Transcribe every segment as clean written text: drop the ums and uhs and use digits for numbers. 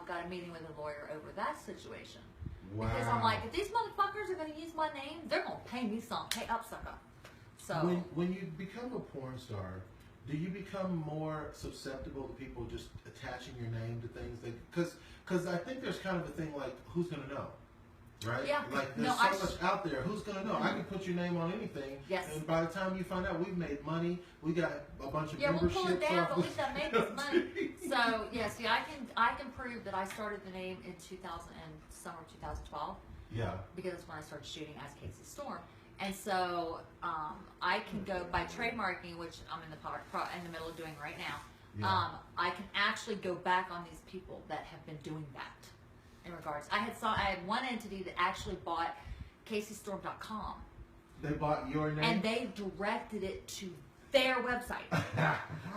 Got a meeting with a lawyer over that situation. Wow. Because I'm like, if these motherfuckers are going to use my name, they're going to pay me some. Pay up, sucker. So when you become a porn star, do you become more susceptible to people just attaching your name to things? Because I think there's kind of a thing like, who's going to know? Right? Yeah. Like, there's so much out there. Who's going to know? I can put your name on anything. Yes. And by the time you find out, we've made money. We got a bunch of we'll memberships. pull it down, but at least I made this money. So, yeah, see, I can prove that I started the name in summer of 2012. Yeah. Because that's when I started shooting as Kasey Storm. And so I can go by trademarking, which I'm in the middle of doing right now. Yeah. I can actually go back on these people that have been doing that. In regards, I had one entity that actually bought KaseyStorm.com. They bought your name, and they directed it to their website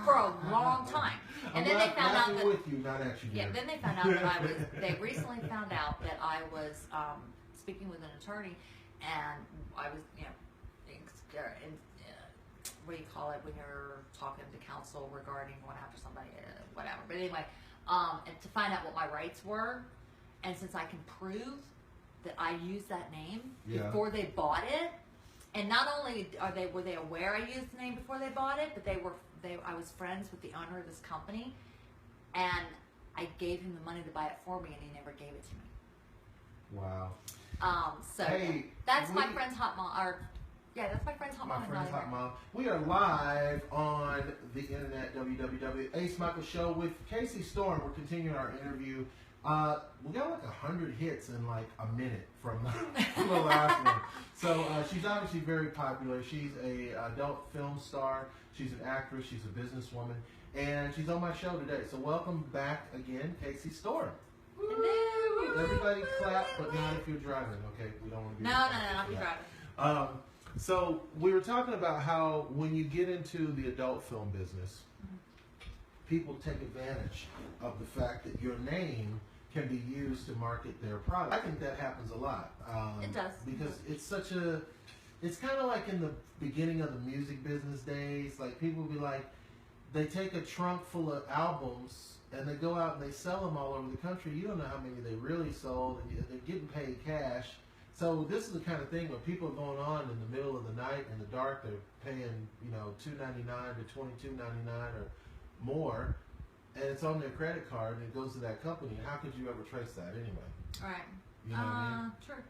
for a long time. And then they found out that with you, not at you. Yeah, then they found out that they recently found out that I was speaking with an attorney, and I was, what do you call it when you're talking to counsel regarding going after somebody, whatever. But anyway, and to find out what my rights were. And since I can prove that I used that name before they bought it, and not only were they aware I used the name before they bought it, but I was friends with the owner of this company, and I gave him the money to buy it for me, and he never gave it to me. Wow. So hey, that's my friend's hot mom. That's my friend's hot mom. My friend's hot mom. We are live on the internet, www. Ace Michael Show with Kasey Storm. We're continuing our interview. We got like 100 hits in like a minute from the last one. So she's obviously very popular. She's a adult film star. She's an actress. She's a businesswoman, and she's on my show today. So welcome back again, Kasey Storm. Hello. Everybody clap, but not if you're driving. Okay, we don't want to be. No, not if you're driving. So we were talking about how when you get into the adult film business, people take advantage of the fact that your name can be used to market their product. I think that happens a lot. It does. Because it's kind of like in the beginning of the music business days, like people will be like, they take a trunk full of albums and they go out and they sell them all over the country. You don't know how many they really sold, and they're getting paid cash. So this is the kind of thing where people are going on in the middle of the night in the dark. They're paying $2.99 to $22.99 or more. And it's on their credit card, and it goes to that company. And how could you ever trace that anyway? Right. You know what I mean? True.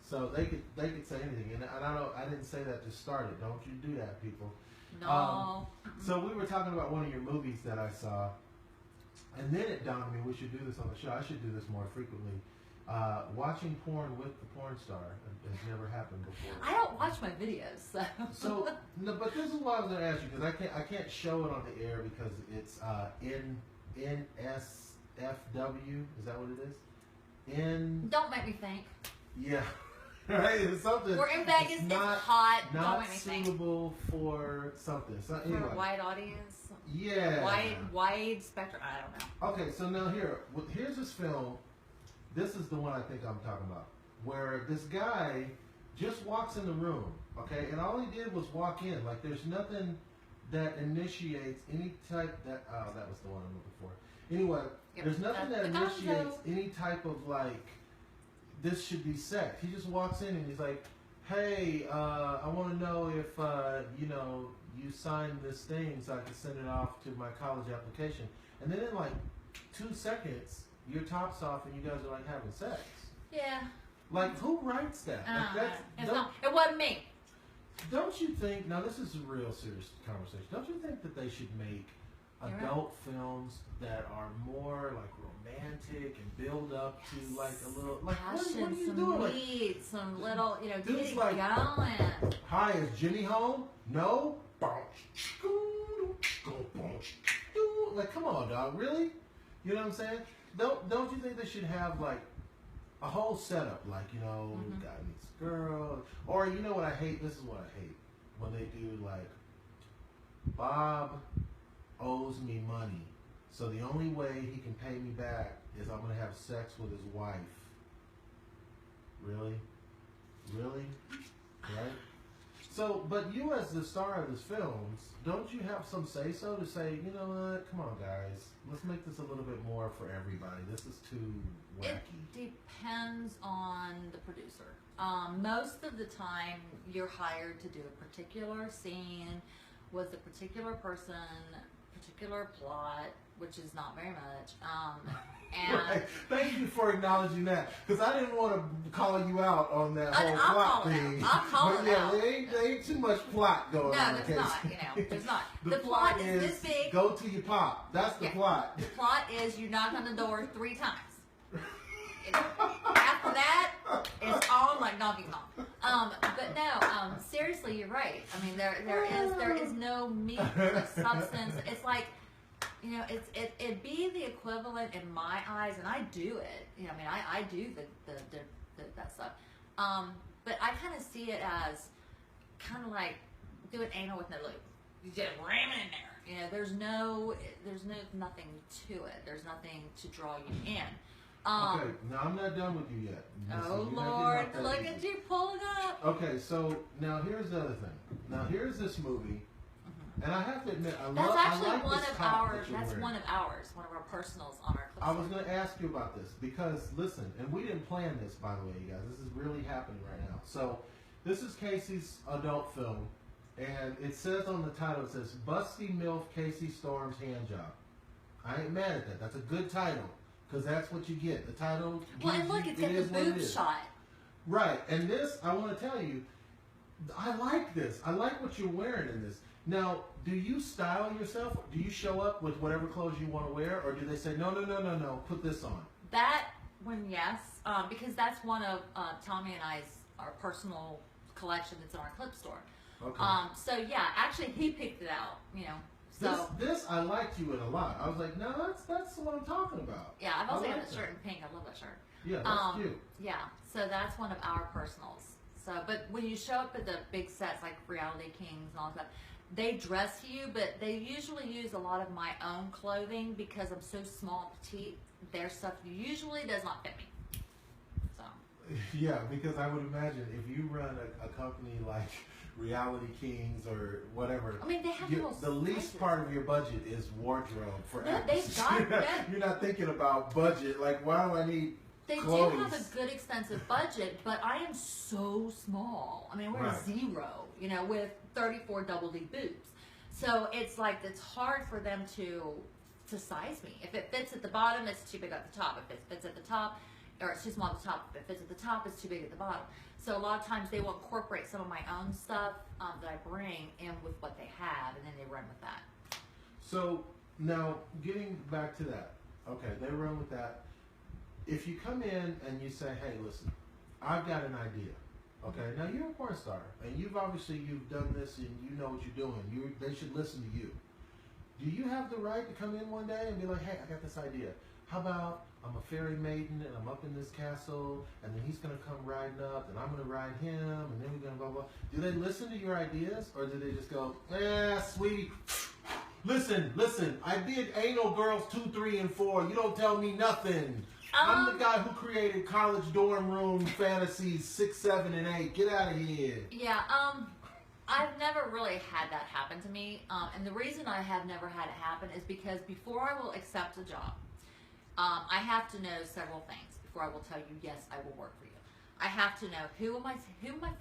So they could say anything, and I didn't say that to start it. Don't you do that, people? No. So we were talking about one of your movies that I saw, and then it dawned on me we should do this on the show. I should do this more frequently. Watching porn with the porn star has never happened before. I don't watch my videos, so. So no, but this is what I was going to ask you, because I can't show it on the air because it's NSFW. Is that what it is? Don't make me think. Yeah. Right? It's something. We're in Vegas. It's hot. Don't make me think. Not suitable for something. So anyway. For a wide audience. Yeah. Wide spectrum. I don't know. Okay, so now here's this film. This is the one I think I'm talking about, where this guy just walks in the room, okay, and all he did was walk in. Like, there's nothing that initiates any type that was the one I'm looking for. Anyway, there's nothing that initiates any type of like, this should be sex. He just walks in and he's like, hey, I want to know if you signed this thing so I can send it off to my college application. And then in like 2 seconds, your top's off and you guys are like having sex. Yeah. Like, who writes that? It wasn't me. Don't you think, now this is a real serious conversation, don't you think that they should make adult films that are more like romantic and build up to like a little, like, passion, what are you some doing? meat, some little, get it like, going. Hi, is Jenny home? No? Like, come on, dog, really? You know what I'm saying? Don't you think they should have like a whole setup, like, you know, guy meets girl, or you know what I hate? This is what I hate when they do like, Bob owes me money, so the only way he can pay me back is I'm gonna have sex with his wife. Really? Really? Right? So, but you as the star of this film, don't you have some say-so to say, you know what, come on guys, let's make this a little bit more for everybody. This is too wacky. It depends on the producer. Most of the time, you're hired to do a particular scene with a particular person, particular plot, which is not very much. And right. Thank you for acknowledging that, because I didn't want to call you out on that whole plot thing. I'll call but it out. There ain't too much plot going on. No, there's not. You know, there's not. The plot is this big. Go to your pop. That's the plot. The plot is you knock on the door 3 times. After that, it's all like knocking on. But no, seriously, you're right. I mean, there is no meat, the substance. It's like, you know, it'd be the equivalent in my eyes, and I do it. You know, I mean, I do that stuff. But I kind of see it as kind of like doing anal with no lube. You just ram it in there. You know, there's nothing to it. There's nothing to draw you in. Okay, now I'm not done with you yet. Oh Lord, look at you pulling up. Okay, so now here's the other thing. Now here's this movie, and I have to admit, I That's actually like one this of top ours. that you're That's wearing. one of our personals on our clip. I was going to ask you about this because, listen, and we didn't plan this, by the way, you guys. This is really happening right now. So, this is Kasey's adult film, and it says on the title, it says, Busty MILF Kasey Storm's Hand Job. I ain't mad at that. That's a good title, because that's what you get. The title Well, and look, it's got the boob shot. Right, and this, I want to tell you, I like this. I like what you're wearing in this. Now, do you style yourself? Do you show up with whatever clothes you want to wear, or do they say, no, put this on? That one, yes, because that's one of Tommy and our personal collection that's in our clip store. Okay. So yeah, actually he picked it out, you know. So this I liked you in a lot. I was like, no, that's what I'm talking about. yeah, I've also I got like a shirt in pink. I love that shirt. Yeah, that's cute. Yeah, so that's one of our personals. So, but when you show up at the big sets like Reality Kings and all that, they dress you, but they usually use a lot of my own clothing because I'm so small and petite. Their stuff usually does not fit me. So. Yeah, because I would imagine if you run a company like Reality Kings or whatever, I mean, they have the least part of your budget is wardrobe for actors. You're not thinking about budget. Like, why do I need They clothes? do have a good expensive budget, but I am so small. I mean, we're Right. a 0, you know, with 34 double D boobs. So it's like, it's hard for them to size me. If it fits at the bottom, it's too big at the top. If it fits at the top, or it's too small at the top. If it fits at the top, it's too big at the bottom. So a lot of times they will incorporate some of my own stuff that I bring in with what they have, and then they run with that. So now getting back to that, okay, they run with that. If you come in and you say, hey, listen, I've got an idea. Okay, now you're a porn star, and you've done this, and you know what you're doing. They should listen to you. Do you have the right to come in one day and be like, hey, I got this idea. How about I'm a fairy maiden, and I'm up in this castle, and then he's going to come riding up, and I'm going to ride him, and then we're going to blah, blah. Do they listen to your ideas, or do they just go, sweetie, listen, I did Anal Girls 2, 3, and 4. You don't tell me nothing. I'm the guy who created college dorm room fantasies 6, 7, and 8. Get out of here. Yeah, I've never really had that happen to me. And the reason I have never had it happen is because before I will accept a job, I have to know several things before I will tell you, yes, I will work for you. I have to know who am I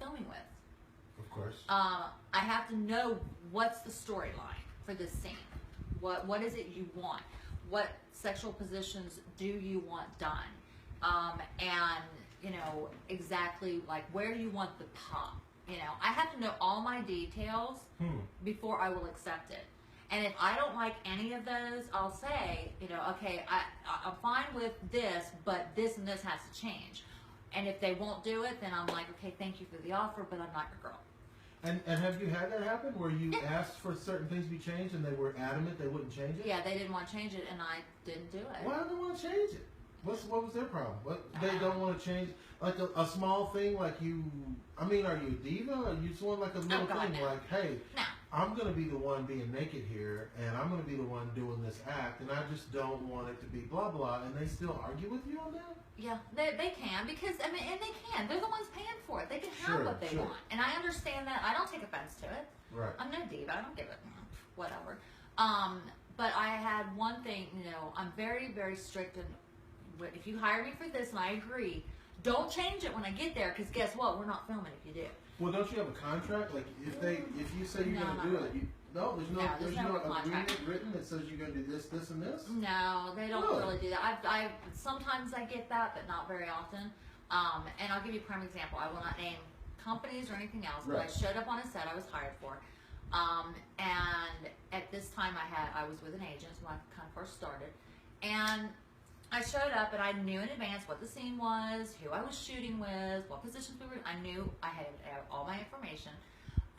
filming with? Of course. I have to know what's the storyline for this scene. What is it you want? What sexual positions do you want done? And, you know, exactly like where do you want the pop? You know, I have to know all my details before I will accept it. And if I don't like any of those, I'll say, you know, okay, I'm fine with this, but this and this has to change. And if they won't do it, then I'm like, okay, thank you for the offer, but I'm not your girl. And have you had that happen where you Yeah. asked for certain things to be changed and they were adamant they wouldn't change it? Yeah, they didn't want to change it, and I didn't do it. Why do they want to change it? What was their problem? What they don't want to change? Like a small thing, like you. I mean, are you a diva? Or you just want like a little God, thing, no. like, hey, No. I'm gonna be the one being naked here, and I'm gonna be the one doing this act, and I just don't want it to be blah blah. And they still argue with you on that? Yeah, they can, because I mean, and they can. They're the ones paying for it. They can have Sure, what they sure. want, and I understand that. I don't take offense to it. Right. I'm no diva. I don't give it whatever. But I had one thing. You know, I'm very, very strict, and if you hire me for this, and I agree, don't change it when I get there, because guess what? We're not filming if you do. Well, don't you have a contract? Like, if you say you're No, gonna not do really. it, there's no there's no contract. agreement written that says you're gonna do this, this, and this. No, they don't Really? really do that. I sometimes I get that, but not very often. And I'll give you a prime example. I will not name companies or anything else, but I Right. showed up on a set I was hired for. And at this time I was with an agent when I kind of first started. And I showed up and I knew in advance what the scene was, who I was shooting with, what positions we were in. I knew I had all my information.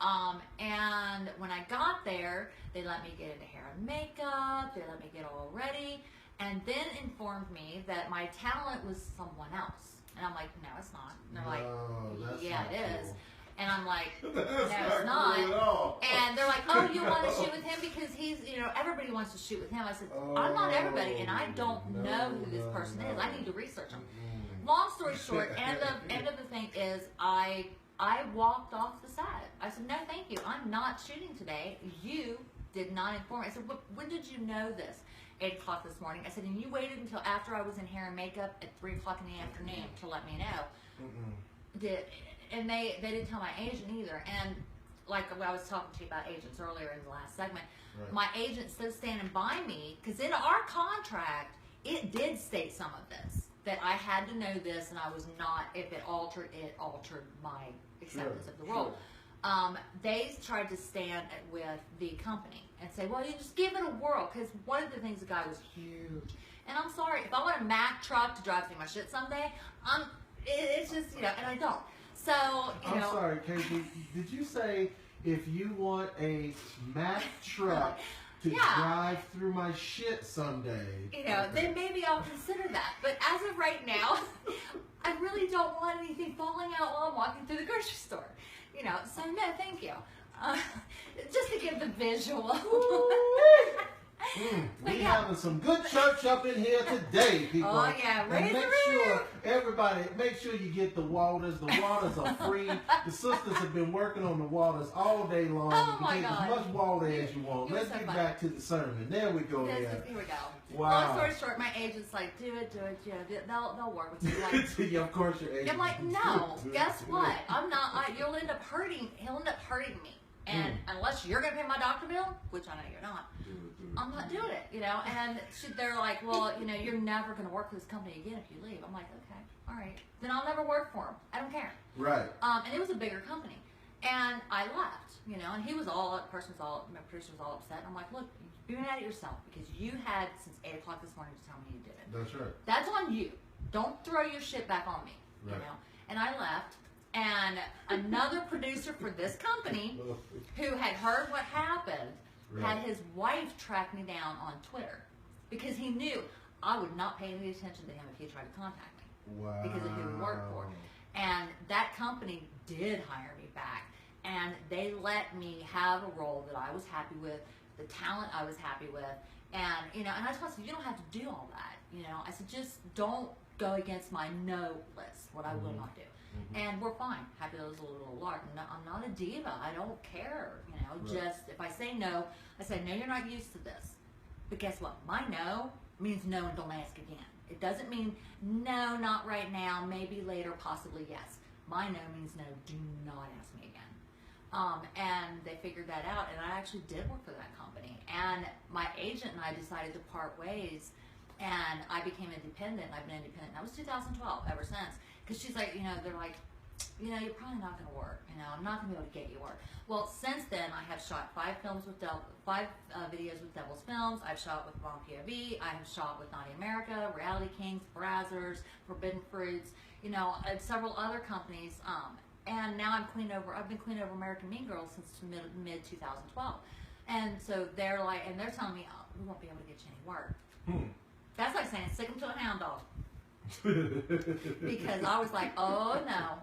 And when I got there, they let me get into hair and makeup, they let me get all ready, and then informed me that my talent was someone else. And I'm like, no, it's not. And they're No, like, that's yeah, not it is. cool. And I'm like, That's no, it's not cool at all. And they're like, oh, you want to shoot with him because he's, everybody wants to shoot with him. I said, I'm not everybody, and I don't know who this person is. I need to research him. Long story short, end of the thing is I walked off the set. I said, no, thank you. I'm not shooting today. You did not inform me. I said, when did you know this? 8 o'clock this morning. I said, and you waited until after I was in hair and makeup at 3 o'clock in the afternoon to let me know. And they didn't tell my agent either. And like I was talking to you about agents earlier in the last segment, Right. my agent stood standing by me, because in our contract, it did state some of this, that I had to know this, and I was not, if it altered my acceptance of the role. They tried to stand with the company and say, well, you just give it a whirl, because one of the things, the guy was huge. And I'm sorry, if I want a Mack truck to drive through my shit someday, it's just, and I don't. So, I'm sorry, Kasey. Did you say if you want a Mack truck to drive through my shit someday? Then maybe I'll consider that. But as of right now, I really don't want anything falling out while I'm walking through the grocery store. So no, thank you. Just to give the visual. We having some good church up in here today, people. Oh yeah, raise and the roof. make sure you get the waters. The waters are free. The sisters have been working on the waters all day long. Oh, you my can take God. as much water as you want. You're Let's so get funny. back to the sermon. There we go. Here There. we go. Wow. Long story short, my agent's like, do it. They'll work with you. Like, Yeah, of course your agent. I'm like, no. Guess what? I'm not. You'll end up hurting. He'll end up hurting me. And unless you're gonna pay my doctor bill, which I know you're not, I'm not doing it. And they're like, well, you're never gonna work for this company again if you leave. I'm like, okay, all right, then I'll never work for them. I don't care. Right. And it was a bigger company, and I left. And he was my producer was all upset. And I'm like, look, you're mad at yourself because you had since 8 o'clock this morning to tell me you did it. That's right. That's on you. Don't throw your shit back on me. Right. And I left. And another producer for this company who had heard what happened had his wife track me down on Twitter because he knew I would not pay any attention to him if he tried to contact me. Wow. Because of who he worked for. And that company did hire me back. And they let me have a role that I was happy with, the talent I was happy with. And, and I told him, you don't have to do all that. I said, just don't go against my no list, what I will not do. And we're fine. Happy that was a little lark. I'm not a diva. I don't care. Just if I say no, I say, no, you're not used to this. But guess what? My no means no and don't ask again. It doesn't mean no, not right now, maybe later, possibly yes. My no means no, do not ask me again. And they figured that out, and I actually did work for that company. And my agent and I decided to part ways, and I became independent. I've been independent. That was 2012, ever since. Because she's like, they're like, you're probably not going to work. I'm not going to be able to get you work. Well, since then, I have shot 5 videos with Devil's Films. I've shot with Mom POV. I have shot with Naughty America, Reality Kings, Brazzers, Forbidden Fruits, and several other companies. and now I've been Queen over American Mean Girls since mid 2012, and so they're telling me, oh, we won't be able to get you any work. That's like saying sick 'em to a hound dog. Because I was like, oh no.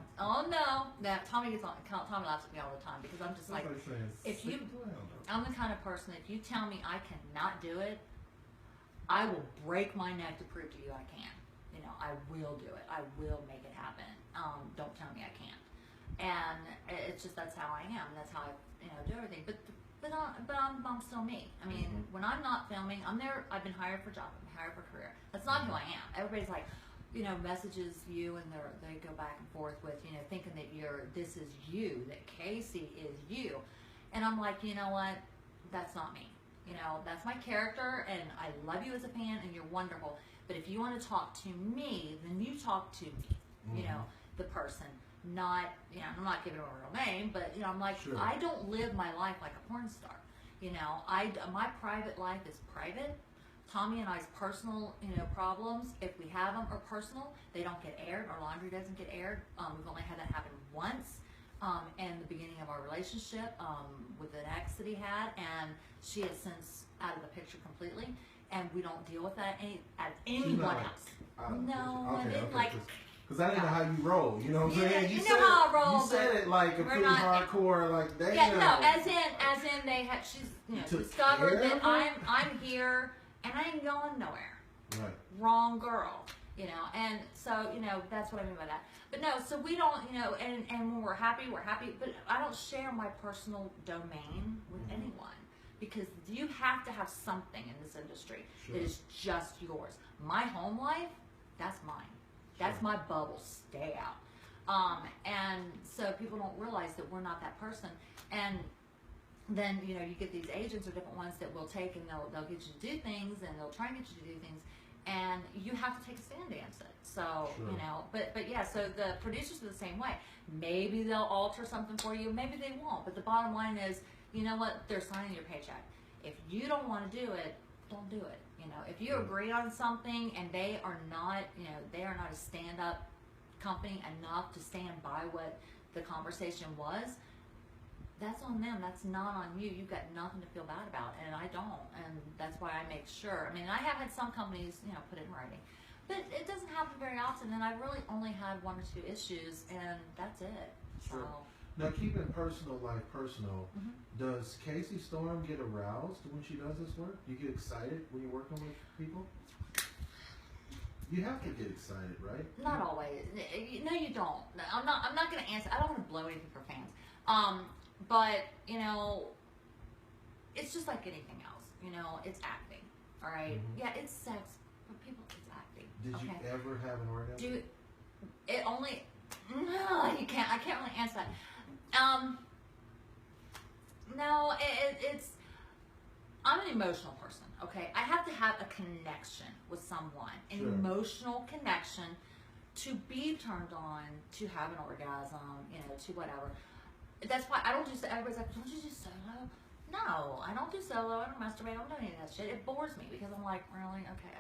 That Tommy laughs at me all the time because I'm just like I'm the kind of person, if you tell me I cannot do it, I will break my neck to prove to you I can. You know, I will do it. I will make it happen. Don't tell me I can't. And it's just, that's how I am. That's how I, do everything. But I'm still me. I mean, when I'm not filming, I'm there. I've been hired for a job. I've been hired for a career. That's not who I am. Everybody's like, messages you, and they go back and forth with, thinking that this is you, that Kasey is you. And I'm like, you know what? That's not me. That's my character, and I love you as a fan, and you're wonderful. But if you want to talk to me, then you talk to me, the person. Not, I'm not giving her a real name, but, I'm like, sure. I don't live my life like a porn star. My private life is private. Tommy and I's personal, problems, if we have them, are personal. They don't get aired. Our laundry doesn't get aired. We've only had that happen once. In the beginning of our relationship, with an ex that he had, and she is since out of the picture completely, and we don't deal with that at anyone else. No, I didn't like. Because I didn't know how you roll, you know what I'm saying? You know how I roll. You said it like a pretty hardcore, like they. Yeah, no, as in they had. She's discovered that I'm here and I ain't going nowhere. Right. Wrong girl. And so, that's what I mean by that. But no, so we don't, and when we're happy, but I don't share my personal domain with anyone, because you have to have something in this industry that is just yours. My home life, that's mine. That's my bubble. Stay out. And so people don't realize that we're not that person. And then, you get these agents or different ones that will take and they'll get you to do things, and they'll try and get you to do things. And you have to take a stand against it. So, but yeah, so the producers are the same way. Maybe they'll alter something for you, maybe they won't. But the bottom line is, you know what? They're signing your paycheck. If you don't want to do it, don't do it. If you agree on something and they are not, they are not a stand-up company enough to stand by what the conversation was, that's on them. That's not on you. You've got nothing to feel bad about, and I don't. And that's why I make sure. I mean, I have had some companies, put it in writing, but it doesn't happen very often. And I really only had 1 or 2 issues, and that's it. Sure. So. Now, keeping personal life personal, does Kasey Storm get aroused when she does this work? Do you get excited when you're working with people? You have to get excited, right? Not always. No, you don't. I'm not going to answer. I don't want to blow anything for fans. But, it's just like anything else. It's acting. All right? Yeah, it's sex, but people, it's acting. Did you ever have an orgasm? No, I can't really answer that. No, it's, I'm an emotional person, okay? I have to have a connection with someone, an emotional connection to be turned on, to have an orgasm, to whatever. That's why I don't do, everybody's like, don't you do solo? No, I don't do solo, I don't masturbate, I don't do any of that shit. It bores me because I'm like, really? Okay.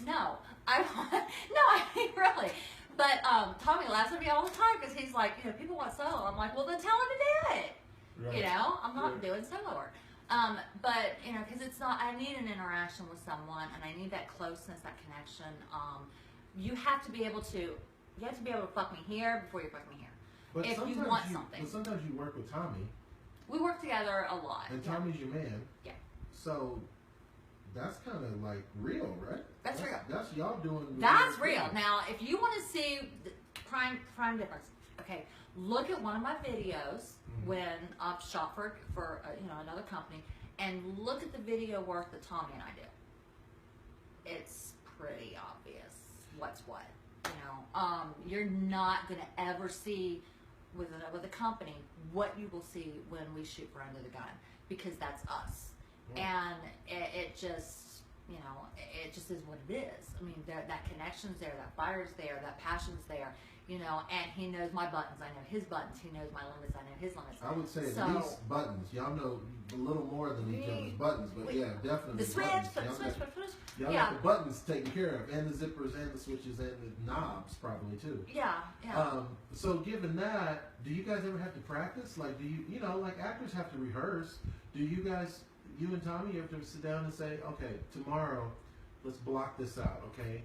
No, I mean, really. But Tommy laughs at me all the time because he's like, people want solo. I'm like, well, then tell him to do it. Right. I'm not doing solo work. But, because it's not, I need an interaction with someone, and I need that closeness, that connection. You have to be able to fuck me here before you fuck me here. But if you want something. But sometimes you work with Tommy. We work together a lot. And Tommy's your man. Yeah. So that's kind of like real, right? That's real. That's y'all doing. That's real. Now, if you want to see the prime difference, okay, look at one of my videos when I've shot for another company, and look at the video work that Tommy and I do. It's pretty obvious what's what. You're not gonna ever see with a company what you will see when we shoot for Under the Gun, because that's us. And it just, you know, it just is what it is. I mean, that connection's there, that fire's there, that passion's there, you know, and he knows my buttons, I know his buttons, he knows my limits, I know his limits. I would say So, at least buttons. Y'all know a little more than each other's buttons, but yeah, definitely the switch, buttons. the Y'all switch, got, switch. y'all Yeah. got the buttons taken care of, and the zippers, and the switches, and the knobs probably too. Yeah, yeah. So given that, do you guys ever have to practice? Like, do you know, like actors have to rehearse. Do you guys, you and Tommy, you have to sit down and say, okay, tomorrow, let's block this out, okay?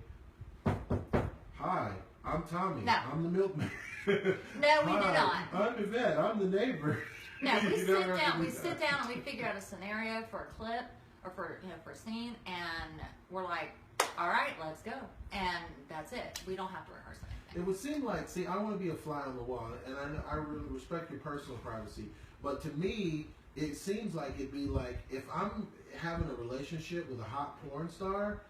Hi, I'm Tommy. No. I'm the milkman. No, we do not. I'm Yvette. I'm the neighbor. No, we You sit don't have to down. do We that. sit down and we figure out a scenario for a clip or for for a scene, and we're like, all right, let's go, and that's it. We don't have to rehearse anything. It would seem like, see, I want to be a fly on the wall, and I really respect your personal privacy, but to me, it seems like it'd be like if I'm having a relationship with a hot porn star,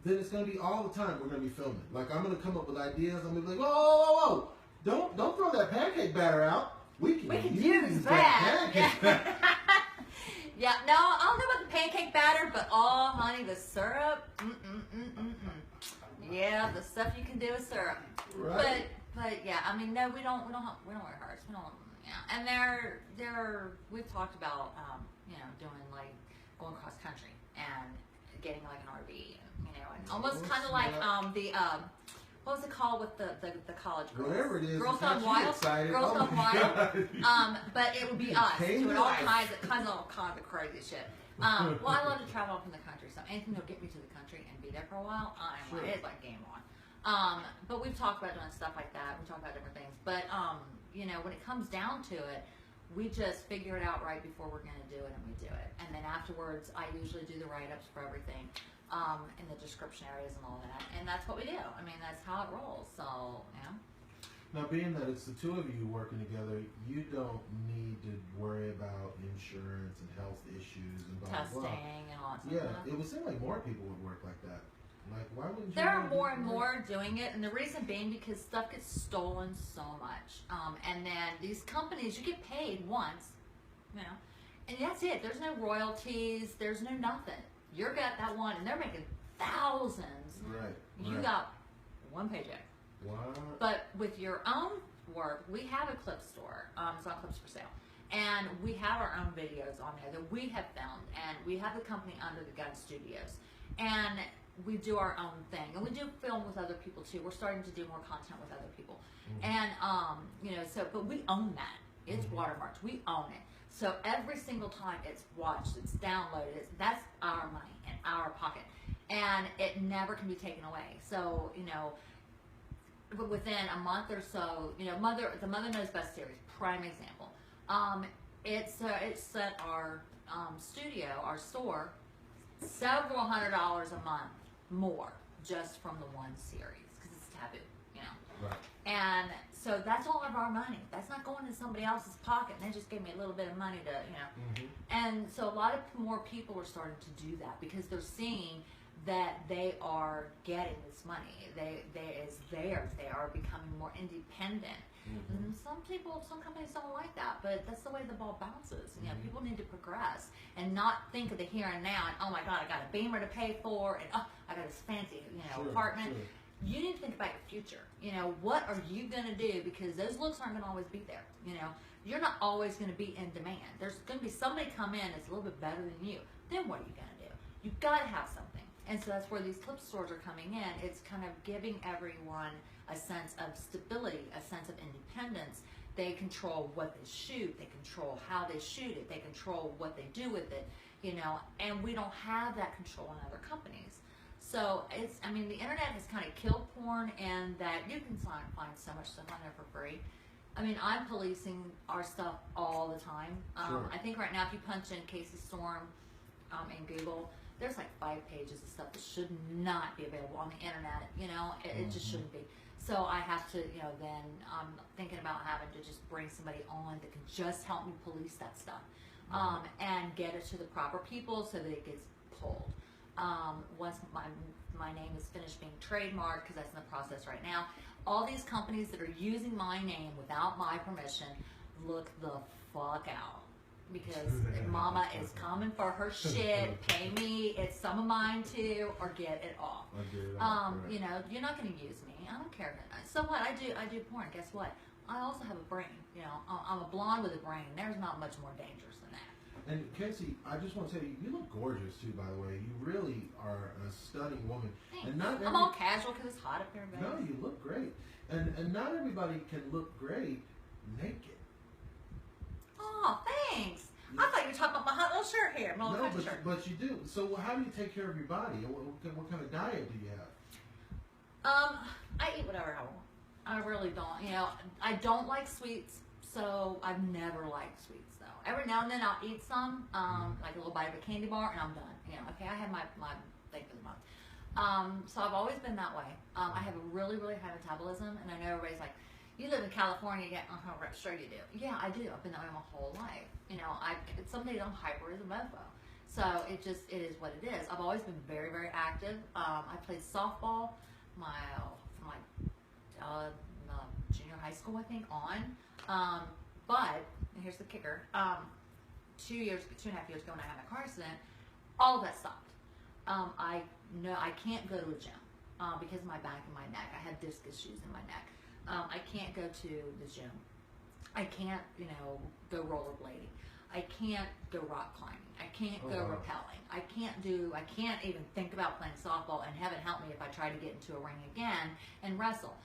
then it's going to be all the time we're going to be filming. Like, I'm going to come up with ideas. I'm going to be like, whoa, whoa, whoa, whoa. Don't throw that pancake batter out. We can use that. pancake. Yeah, no, I don't know about the pancake batter, but oh, honey, the syrup. Yeah, the stuff you can do with syrup. Right. But yeah, I mean, no, we don't rehearse. We don't. Yeah, and we've talked about doing like going cross country and getting like an RV, and almost kind of like what was it called with the college girls? Whatever it is, Girls it's Gone got you Wild. excited. Girls Oh Gone my Wild. But it would be us Came doing to all life. kinds of crazy shit. Well, I love to travel up in the country, so anything that'll get me to the country and be there for a while, Sure. it's like game on. But we've talked about doing stuff like that. We talk about different things. But when it comes down to it, we just figure it out right before we're going to do it, and we do it. And then afterwards, I usually do the write-ups for everything, in the description areas and all that. And that's what we do. I mean, that's how it rolls. So, Now, being that it's the two of you working together, you don't need to worry about insurance and health issues and blah, testing blah, blah. and all that stuff. Yeah, it would seem like more people would work like that. Like, why wouldn't you? There are wanna do more and that? more doing it, and the reason being because stuff gets stolen so much. And then these companies, you get paid once, and that's it. There's no royalties. There's no nothing. You're got that one, and they're making thousands. Right. You right. got one paycheck. What? But with your own work, we have a clip store. It's on Clips for Sale. And we have our own videos on there that we have filmed. And we have the company Under the Gun Studios. And we do our own thing. And we do film with other people too. We're starting to do more content with other people. And, but we own that. It's watermarked. We own it. So every single time it's watched, it's downloaded, that's our money in our pocket. And it never can be taken away. So, but within a month or so, the Mother Knows Best series, prime example. It sent our studio, our store, several $100s a month more just from the one series because it's taboo, Right. And so that's all of our money. That's not going in somebody else's pocket. And they just gave me a little bit of money to, And so a lot of more people are starting to do that because they're seeing that they are getting this money. It's theirs. They are becoming more independent. And some companies don't like that, but that's the way the ball bounces. People need to progress and not think of the here and now. And oh my God, I got a Beamer to pay for, and oh, I got this fancy, Sure, apartment. sure. You need to think about your future. What are you gonna do? Because those looks aren't gonna always be there. You're not always gonna be in demand. There's gonna be somebody come in that's a little bit better than you. Then what are you gonna do? You've got to have something. And so that's where these clip stores are coming in. It's kind of giving everyone a sense of stability, a sense of independence. They control what they shoot. They control how they shoot it. They control what they do with it, and we don't have that control in other companies. So the internet has kind of killed porn in that you can find so much stuff on there for free. I'm policing our stuff all the time. Sure. I think right now if you punch in Kasey Storm in Google, there's like 5 pages of stuff that should not be available on the internet. It just shouldn't be. So I have to, then I'm thinking about having to just bring somebody on that can just help me police that stuff and get it to the proper people so that it gets pulled. Once my name is finished being trademarked, because that's in the process right now, all these companies that are using my name without my permission, look the fuck out. because Mama is coming for her shit. Pay me. It's some of mine too, or get it off. You know, you're not going to use me. I don't care. So what? I do porn. Guess what? I also have a brain. You know, I'm a blonde with a brain. There's not much more dangerous than that. And Kasey, I just want to tell you, you look gorgeous too. By the way, you really are a stunning woman. Thanks. And not I'm all casual because it's hot up here, baby. No, you look great. And not everybody can look great naked. Oh, thanks. I thought you were talking about my hot little shirt here. My little shirt. But you do. So how do you take care of your body? What kind of diet do you have? I eat whatever I want. I really don't. You know, I don't like sweets, so I've never liked sweets though. Every now and then I'll eat some, like a little bite of a candy bar, and I'm done. You know, okay, I have my thing for the month. So I've always been that way. I have a really, really high metabolism, and I know everybody's like, you live in California, yeah, sure you do. Yeah, I do. I've been that way my whole life. You know, some days I'm hyper as a mofo. So it is what it is. I've always been very, very active. I played softball from junior high school, I think, on. But and here's the kicker: 2.5 years ago, when I had my car accident, all of that stopped. I can't go to a gym because of my back and my neck. I had disc issues in my neck. I can't go to the gym. I can't, you know, go rollerblading. I can't go rock climbing. I can't go rappelling. I can't even think about playing softball, and heaven help me if I try to get into a ring again and wrestle.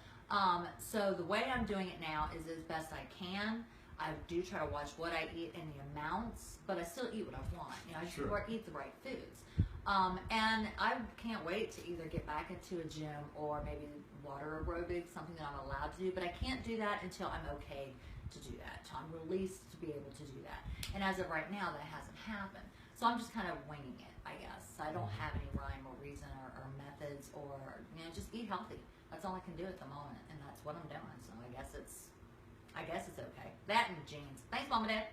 So the way I'm doing it now is as best I can. I do try to watch what I eat and the amounts, but I still eat what I want. You know, I just eat the right foods. And I can't wait to either get back into a gym or maybe water aerobics, something that I'm allowed to do, but I can't do that until I'm okay to do that, until I'm released to be able to do that. And as of right now, that hasn't happened. So I'm just kind of winging it, I guess. I don't have any rhyme or reason or methods or, you know, just eat healthy. That's all I can do at the moment, and that's what I'm doing. So I guess it's okay. That and jeans. Thanks, Mom and Dad.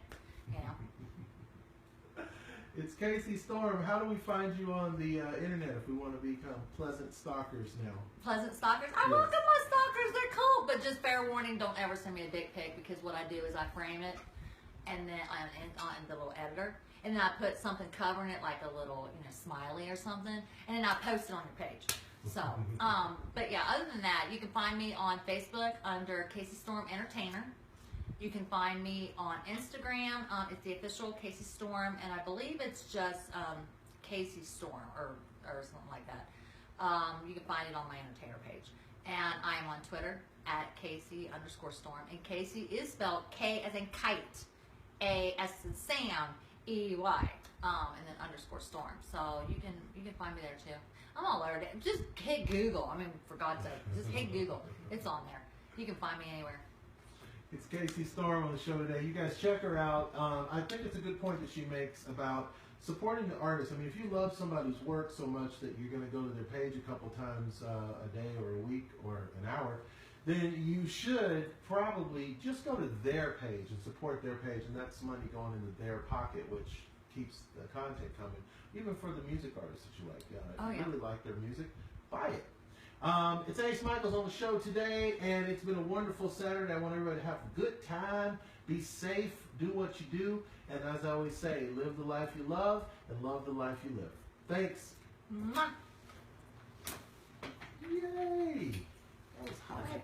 You know. It's Kasey Storm. How do we find you on the internet if we want to become pleasant stalkers now? Pleasant stalkers? I welcome my stalkers. They're cool. But just fair warning, don't ever send me a dick pic, because what I do is I frame it and then on the little editor, and then I put something covering it, like a little, you know, smiley or something, and then I post it on your page. So, but yeah, other than that, you can find me on Facebook under Kasey Storm Entertainer. You can find me on Instagram. It's the official Kasey Storm, and I believe it's just Kasey Storm or something like that. You can find it on my Entertainer page. And I am on Twitter at Kasey_Storm. And Kasey is spelled K as in kite, A as in Sam, E-Y, and then _Storm. So you can find me there too. I'm all over it. Just hit Google. I mean, for God's sake, just hit Google. It's on there. You can find me anywhere. It's Kasey Storm on the show today. You guys check her out. I think it's a good point that she makes about supporting the artist. I mean, if you love somebody's work so much that you're going to go to their page a couple times a day or a week or an hour, then you should probably just go to their page and support their page, and that's money going into their pocket, which keeps the content coming, even for the music artists that you like. If you really like their music, buy it. It's Ace Micheals on the show today, and it's been a wonderful Saturday. I want everybody to have a good time, be safe, do what you do, and as I always say, live the life you love and love the life you live. Thanks. Mwah. Yay! That was hot.